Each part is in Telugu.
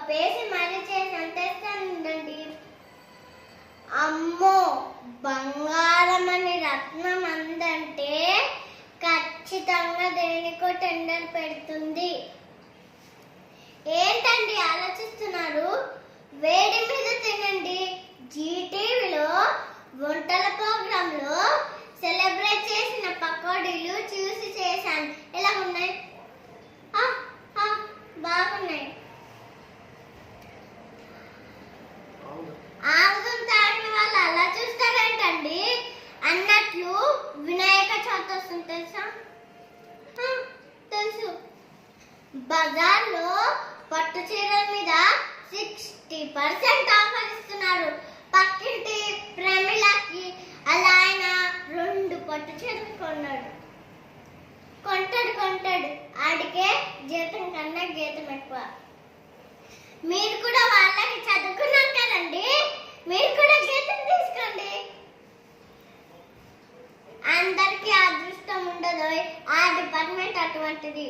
పప్పేసి మరీ చేసి అంతేస్తానండి. అమ్మో బంగారం అని రత్నం అందంటే ఖచ్చితంగా దేనికో టెండర్ పెడుతుంది. ఏంటండి ఆలోచిస్తున్నారు? వేడి మీద తినండి. జీటీవీలో వంటల ప్రోగ్రాంలో సెలబ్రేట్ చేసిన పకోడీలు చూసి చేశాను. ఎలా ఉన్నాయి? బాగున్నాయి. ఆముదం తాగిన వాళ్ళు అలా చూస్తారేంటండి? అన్నట్లు వినాయక చవితి వస్తుంది తెలుసా? తెలుసు. బజార్లో పట్టు చీరల మీద 60% ఆఫర్ ఇస్తున్నారు. పక్కింటి ప్రమిళకి అలా ఆయన 2 పట్టు చీరలు కొన్నాడు. కొంటాడు. ఆడికే జీతం కన్నా గీతం ఎక్కువ. మీరు కూడా వాళ్ళకి చదువుకున్నారు కదండి, మీరు కూడా జీతం తీసుకోండి. అందరికీ అదృష్టం ఉండదు. ఆ డిపార్ట్మెంట్ అటువంటిది.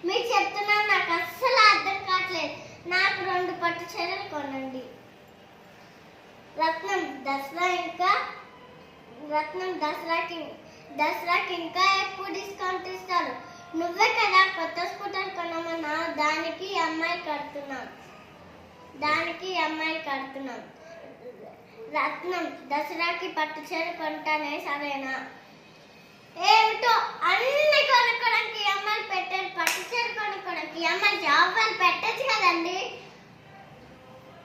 మీరు చెప్తున్నారు, నాకు అస్సలు అర్థం కావట్లేదు. నాకు 2 పట్టు చీరలు కొనండి. రత్నం దసరాకి ఇంకా ఎక్కువ డిస్కౌంట్ ఇస్తారు. నువ్వే కదా కొత్త స్కూటర్ కొనమన్నా, దానికి EMI కడుతున్నాం. రత్నం దసరాకి పట్టు చీర కొంటానే సరేనా? ఏమిటో అన్ని కొనుక్కోడానికి EMI పెట్టారు. పట్టు చీర కొనుక్కోడానికి EMI జాబ్ వాళ్ళు పెట్టచ్చు కదండి.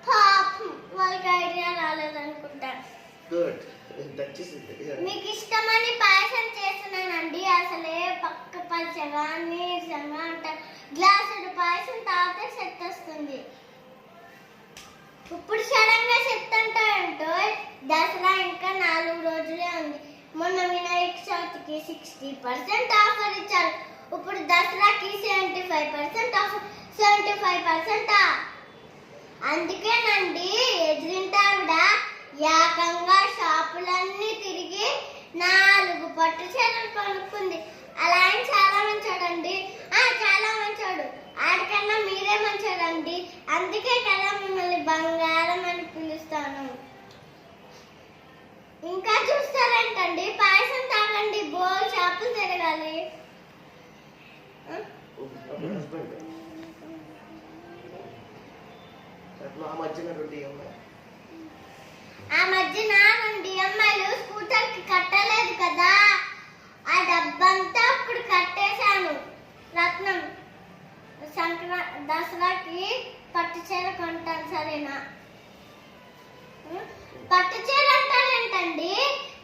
పాపం వాళ్ళకి ఐడియా రాలేదనుకుంటా. మీకు ఇష్టమని పాయసం చేస్తున్నానండి. అసలే పక్క పచ్చగా నీరసంగా అంటారు. గ్లాసుడు పాయసం తాగితే శక్తి వస్తుంది. ఇప్పుడు సడన్ గా శక్తి అంటారంటో. దసరా ఇంకా 4 రోజులే ఉంది. మొన్న వినాయక చవితికి 60% ఆఫర్ ఇచ్చారు. ఇప్పుడు దసరాకి 75% ఆఫర్. 75%. అందుకేనండి ఎదురింటావిడ ఏకంగా షాపులన్నీ తిరిగి 4 పట్టు చీరలు కొనుక్కుంది. అలా ఆయన చాలా మంచోడండి. చాలా మంచోడు. ఆడికన్నా మీరే మంచోడండి. అందుకే కదా మిమ్మల్ని బంగారం అని పిలుస్తాను. ఇంకా చూస్తారేంటండి? పాయసం తాగండి. బోల్ షాపులు తిరగాలి. ఆ మధ్యన 2 EMIలు స్కూటర్ కి కట్టలేదు కదా, ఆ డబ్బంతా ఇప్పుడు కట్టేశాను. రత్నం దసరాకి పట్టు చీర కొంటాను సరేనా? పట్టు చీర అంటారేంటండి?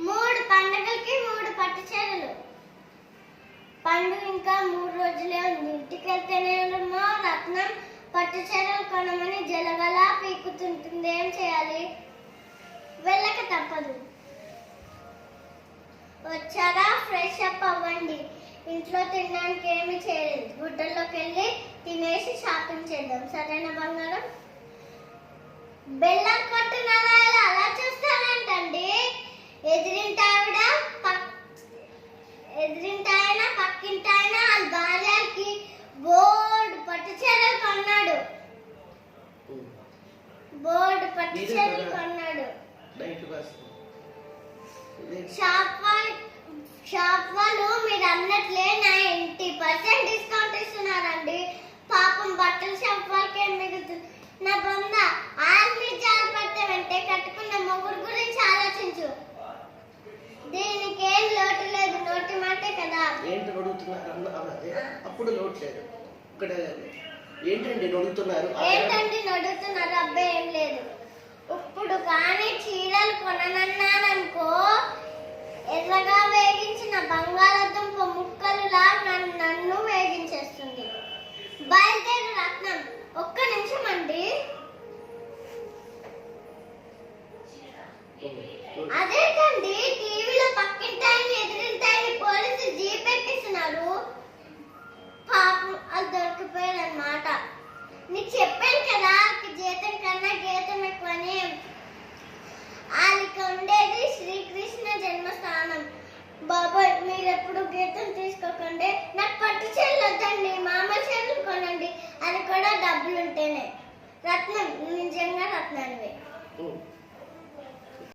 3 పండుగలకి 3 పట్టు చీరలు. పండుగ ఇంకా 3 రోజులే ఉంది. ఇంటికి వెళ్తేనేమో రత్నం పట్టు చీరలు కొనమని జలగలా పీకుతుంటుంది. ఏం చేయాలి? వెళ్ళక తప్పదు. వచ్చారా? ఫ్రెష్ అప్ అవ్వండి. ఇంట్లో తినడానికి ఏమీ చేయలేదు. గుడ్డల్లోకి వెళ్ళి తినేసి షాపింగ్ చేద్దాం సరేనా బంగారం? బెల్లం కొట్టిన అలా చూస్తానంటండి. ఎదిరింటావిడ ఎదిరింటాయన పక్కింటాయన వాళ్ళ భార్యకి బోర్డు పట్టు చీరలు కొన్నాడు. షాప్ వాళ్ళు మీరు అన్నట్లే 90% డిస్కౌంట్ ఇస్తున్నారండి. పాపం బట్టల షాప్ వాళ్ళకి ఏం మిగులుతుంది? నా బొంద ఆర్మీ జాబ్ పడితే వెంటే కట్టుకున్న మొగుడు గురించి ఆలోచించు. దీనికి ఏం లోటు లేదు. నోటి మాటే కదా. ఏంటండి నడుగుతున్నారు? అబ్బాయి ఏం లేదు. ఇప్పుడు కానీ చీరలు కొననన్నాననుకో, ఎర్రగా వేగించిన బంగాళదుంప ముక్కలులా నన్ను వేగించేస్తుంది. బయలుదేరు రత్నం. ఒక్క నిమిషం అండి. అదేంటండి టీవీలో పక్కింటాయని ఎదిరింటాయని పోలీసు జీప్ ఎక్కిస్తున్నారు. పాపం అది దొరికిపోయారన్నమాట. నీకు చెప్పాను కదా జీతం కన్నా గీతం ఎక్కువని. వాళ్ళకి ఉండేది శ్రీకృష్ణ జన్మస్థానం. బాబాయ్ మీరు ఎప్పుడు గీతం తీసుకోకండి. నాకు పట్టు చీరలు వద్దండి. మామూలు చీరలు డబ్బులు ఉంటేనే. రత్నం, నిజంగా రత్నానివి.